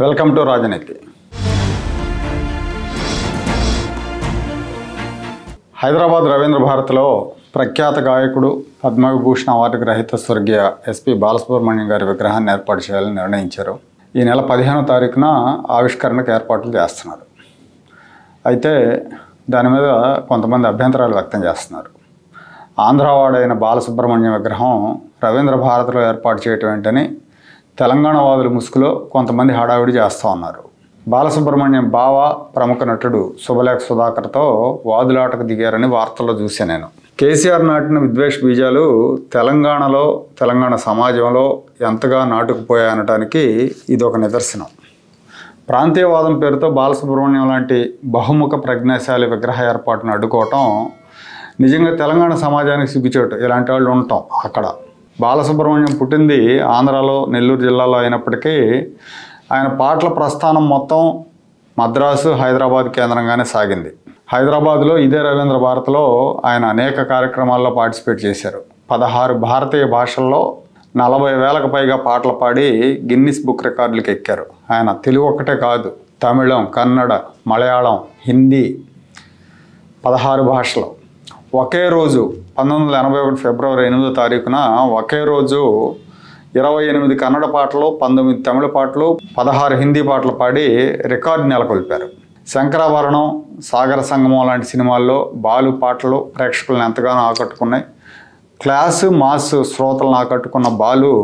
Welcome to రాజనీతి. హైదరాబాద్ రవీంద్ర భారతిలో ప్రఖ్యాత గాయకుడు పద్మవిభూషణ్ అవార్డు గ్రహీత స్వర్గీయ ఎస్పి బాలసుబ్రహ్మణ్యం గారి విగ్రహాన్ని ఏర్పాటు చేయాలని నిర్ణయించారు. ఈ నెల 15వ తారీఖున ఆవిష్కరణకు ఏర్పాట్లు చేస్తున్నారు. అయితే దాని మీద కొంతమంది అభ్యంతరాలు వ్యక్తం చేస్తున్నారు. ఆంధ్రావాడైన బాలసుబ్రహ్మణ్యం విగ్రహం రవీంద్ర భారతిలో ఏర్పాటు చేయటం ఏంటని తెలంగాణ వాదుల ముసుగులో కొంతమంది హడావిడి చేస్తూ ఉన్నారు. బాలసుబ్రహ్మణ్యం బావ ప్రముఖ నటుడు శుభలేఖ సుధాకర్తో వాదులాటకు దిగారని వార్తల్లో చూశాను నేను. కేసీఆర్ నాటిన విద్వేష బీజాలు తెలంగాణ సమాజంలో ఎంతగా నాటుకుపోయాయనటానికి ఇది ఒక నిదర్శనం. ప్రాంతీయవాదం పేరుతో బాలసుబ్రహ్మణ్యం లాంటి బహుముఖ ప్రజ్ఞాశాలి విగ్రహ ఏర్పాటును అడ్డుకోవటం నిజంగా తెలంగాణ సమాజానికి సిగ్గుచేటు. ఇలాంటి వాళ్ళు ఉంటాం అక్కడ. బాలసుబ్రహ్మణ్యం పుట్టింది ఆంధ్రాలో నెల్లూరు జిల్లాలో అయినప్పటికీ ఆయన పాటల ప్రస్థానం మొత్తం మద్రాసు, హైదరాబాద్ కేంద్రంగానే సాగింది. హైదరాబాద్లో ఇదే రవీంద్ర భారతిలో ఆయన అనేక కార్యక్రమాల్లో పార్టిసిపేట్ చేశారు. 16 భారతీయ భాషల్లో 40,000కు పైగా పాటలు పాడి గిన్నిస్ బుక్ రికార్డులకు ఎక్కారు. ఆయన తెలుగు ఒక్కటే కాదు, తమిళం, కన్నడ, మలయాళం, హిందీ 16 భాషలు. ఒకే రోజు 1981 ఫిబ్రవరి 8వ తారీఖున ఒకే రోజు 28 కన్నడ పాటలు, 19 తమిళ పాటలు, 16 హిందీ పాటలు పాడి రికార్డు నెలకొల్పారు. శంకరాభరణం, సాగర సంగమం లాంటి సినిమాల్లో బాలు పాటలు ప్రేక్షకులను ఎంతగానో ఆకట్టుకున్నాయి. క్లాసు మాస్ శ్రోతలను ఆకట్టుకున్న బాలు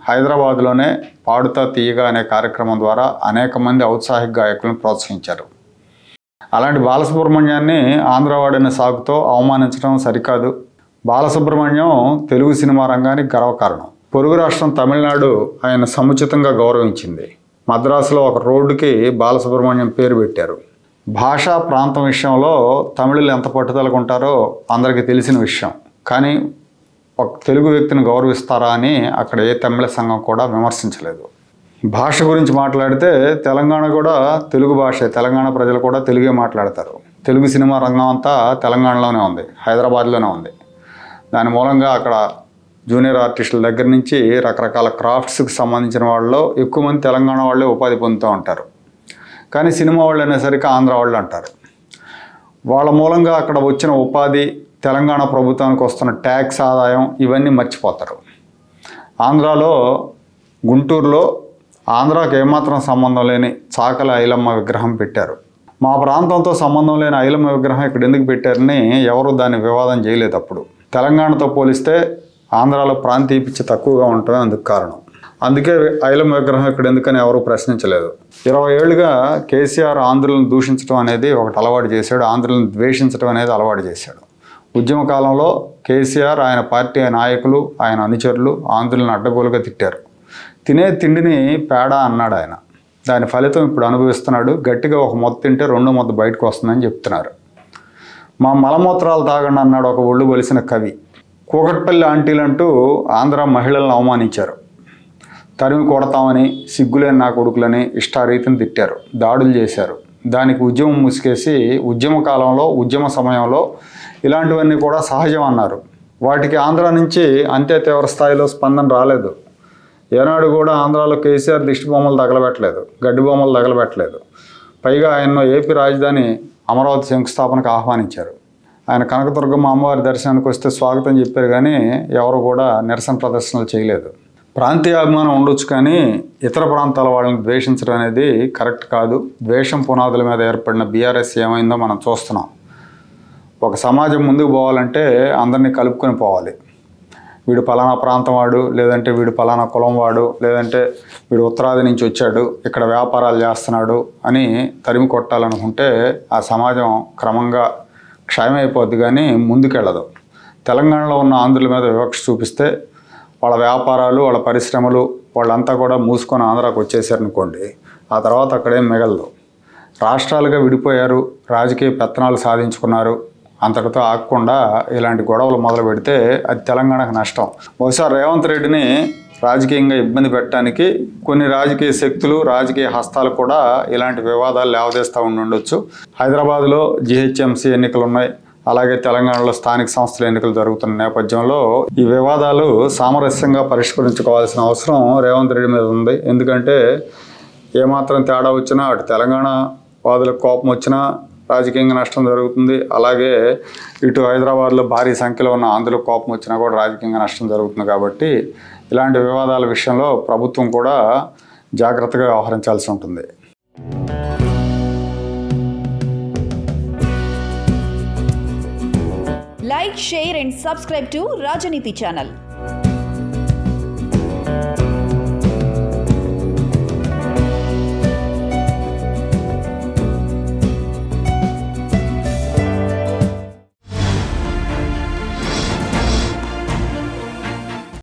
హైదరాబాద్లోనే పాడుతా తీయగా అనే కార్యక్రమం ద్వారా అనేక మంది ఔత్సాహిక గాయకులను ప్రోత్సహించారు. అలాంటి బాలసుబ్రహ్మణ్యాన్ని ఆంధ్రావాడనే సాగుతో అవమానించడం సరికాదు. బాలసుబ్రహ్మణ్యం తెలుగు సినిమా రంగానికి గర్వకారణం. పొరుగు రాష్ట్రం తమిళనాడు ఆయన సముచితంగా గౌరవించింది. మద్రాసులో ఒక రోడ్డుకి బాలసుబ్రహ్మణ్యం పేరు పెట్టారు. భాషా ప్రాంతం విషయంలో తమిళులు ఎంత పట్టుదలకు ఉంటారో అందరికీ తెలిసిన విషయం. కానీ ఒక తెలుగు వ్యక్తిని గౌరవిస్తారా అని అక్కడ ఏ తమిళ సంఘం కూడా విమర్శించలేదు. భాష గురించి మాట్లాడితే తెలంగాణ కూడా తెలుగు భాషే. తెలంగాణ ప్రజలు కూడా తెలుగే మాట్లాడతారు. తెలుగు సినిమా రంగం అంతా తెలంగాణలోనే ఉంది, హైదరాబాద్లోనే ఉంది. దాని మూలంగా అక్కడ జూనియర్ ఆర్టిస్టుల దగ్గర నుంచి రకరకాల క్రాఫ్ట్స్కి సంబంధించిన వాళ్ళలో ఎక్కువ మంది తెలంగాణ వాళ్ళే ఉపాధి పొందుతూ ఉంటారు. కానీ సినిమా వాళ్ళు అనేసరికి ఆంధ్ర వాళ్ళు అంటారు. వాళ్ళ మూలంగా అక్కడ వచ్చిన ఉపాధి, తెలంగాణ ప్రభుత్వానికి వస్తున్న ట్యాక్స్ ఆదాయం ఇవన్నీ మర్చిపోతారు. ఆంధ్రాలో గుంటూరులో ఆంధ్రాకి ఏమాత్రం సంబంధం లేని చాకలి ఐలమ్మ విగ్రహం పెట్టారు. మా ప్రాంతంతో సంబంధం లేని ఐలమ్మ విగ్రహం ఇక్కడ ఎందుకు పెట్టారని ఎవరు దాన్ని వివాదం చేయలేదు. అప్పుడు తెలంగాణతో పోలిస్తే ఆంధ్రాలో ప్రాంతీయ పిచ్చి తక్కువగా ఉండటమే అందుకు కారణం. అందుకే ఐలమ్మ విగ్రహం ఇక్కడ ఎందుకని ఎవరు ప్రశ్నించలేదు. 20 ఏళ్ళుగా కేసీఆర్ ఆంధ్రులను దూషించడం అనేది ఒకటి అలవాటు చేశాడు. ఆంధ్రులను ద్వేషించడం అనేది అలవాటు చేశాడు. ఉద్యమ కాలంలో కేసీఆర్, ఆయన పార్టీ నాయకులు, ఆయన అనుచరులు ఆంధ్రులను అడ్డగోలుగా తిట్టారు. తినే తిండిని పేడ అన్నాడు ఆయన. దాని ఫలితం ఇప్పుడు అనుభవిస్తున్నాడు. గట్టిగా ఒక మొత్తం తింటే 2వ మొత్తం బయటకు వస్తుందని చెప్తున్నారు. మా మలమూత్రాలు తాగండి అన్నాడు ఒక ఒళ్ళు బలిసిన కవి. కూకట్పల్లి ఆంటీలంటూ ఆంధ్ర మహిళలను అవమానించారు. తరిమి కొడతామని, సిగ్గులేని నా కొడుకులని ఇష్టారీతిని తిట్టారు, దాడులు చేశారు. దానికి ఉద్యమం ముసుకేసి ఉద్యమ కాలంలో, ఉద్యమ సమయంలో ఇలాంటివన్నీ కూడా సహజం అన్నారు. వాటికి ఆంధ్ర నుంచి అంతే తీవ్ర స్థాయిలో స్పందన రాలేదు. ఏనాడు కూడా ఆంధ్రాలో కేసీఆర్ దిష్టి బొమ్మలు తగలబెట్టలేదు, గడ్డి బొమ్మలు తగలబెట్టలేదు. పైగా ఆయన్ను ఏపీ రాజధాని అమరావతి శంకుస్థాపనకు ఆహ్వానించారు. ఆయన కనకదుర్గమ్మ అమ్మవారి దర్శనానికి వస్తే స్వాగతం చెప్పారు, కానీ ఎవరు కూడా నిరసన ప్రదర్శనలు చేయలేదు. ప్రాంతీయ అభిమానం ఉండొచ్చు, కానీ ఇతర ప్రాంతాల వాళ్ళని ద్వేషించడం అనేది కరెక్ట్ కాదు. ద్వేషం పునాదుల మీద ఏర్పడిన బీఆర్ఎస్ ఏమైందో మనం చూస్తున్నాం. ఒక సమాజం ముందుకు పోవాలంటే అందరినీ కలుపుకొని పోవాలి. వీడు పలానా ప్రాంతం వాడు, లేదంటే వీడు పలానా కులం వాడు, లేదంటే వీడు ఉత్తరాది నుంచి వచ్చాడు, ఇక్కడ వ్యాపారాలు చేస్తున్నాడు అని తరిమి కొట్టాలనుకుంటే ఆ సమాజం క్రమంగా క్షయమైపోద్ది, కానీ ముందుకెళ్ళదు. తెలంగాణలో ఉన్న ఆంధ్రుల మీద వివక్ష చూపిస్తే వాళ్ళ వ్యాపారాలు, వాళ్ళ పరిశ్రమలు వాళ్ళంతా కూడా మూసుకొని ఆంధ్రాకు వచ్చేసారనుకోండి, ఆ తర్వాత అక్కడేం మిగలదు. రాష్ట్రాలుగా విడిపోయారు, రాజకీయ పెత్తనాలు సాధించుకున్నారు, అంతటితో ఆగకుండా ఇలాంటి గొడవలు మొదలు పెడితే అది తెలంగాణకు నష్టం. బహుశా రేవంత్ రెడ్డిని రాజకీయంగా ఇబ్బంది పెట్టడానికి కొన్ని రాజకీయ శక్తులు, రాజకీయ హస్తాలు కూడా ఇలాంటి వివాదాలు లేవదీస్తూ ఉండొచ్చు. హైదరాబాద్లో జిహెచ్ఎంసీ ఎన్నికలు ఉన్నాయి, అలాగే తెలంగాణలో స్థానిక సంస్థల ఎన్నికలు జరుగుతున్న నేపథ్యంలో ఈ వివాదాలు సామరస్యంగా పరిష్కరించుకోవాల్సిన అవసరం రేవంత్ రెడ్డి మీద ఉంది. ఎందుకంటే ఏమాత్రం తేడా వచ్చినా అటు తెలంగాణ వాదులకు కోపం వచ్చినా రాజకీయంగా నష్టం జరుగుతుంది. అలాగే ఇటు హైదరాబాద్లో భారీ సంఖ్యలో ఉన్న ఆంధ్రులకు కోపం వచ్చినా కూడా రాజకీయంగా నష్టం జరుగుతుంది. కాబట్టి ఇలాంటి వివాదాల విషయంలో ప్రభుత్వం కూడా జాగ్రత్తగా వ్యవహరించాల్సి ఉంటుంది. Like, share and subscribe to Rajaniti channel.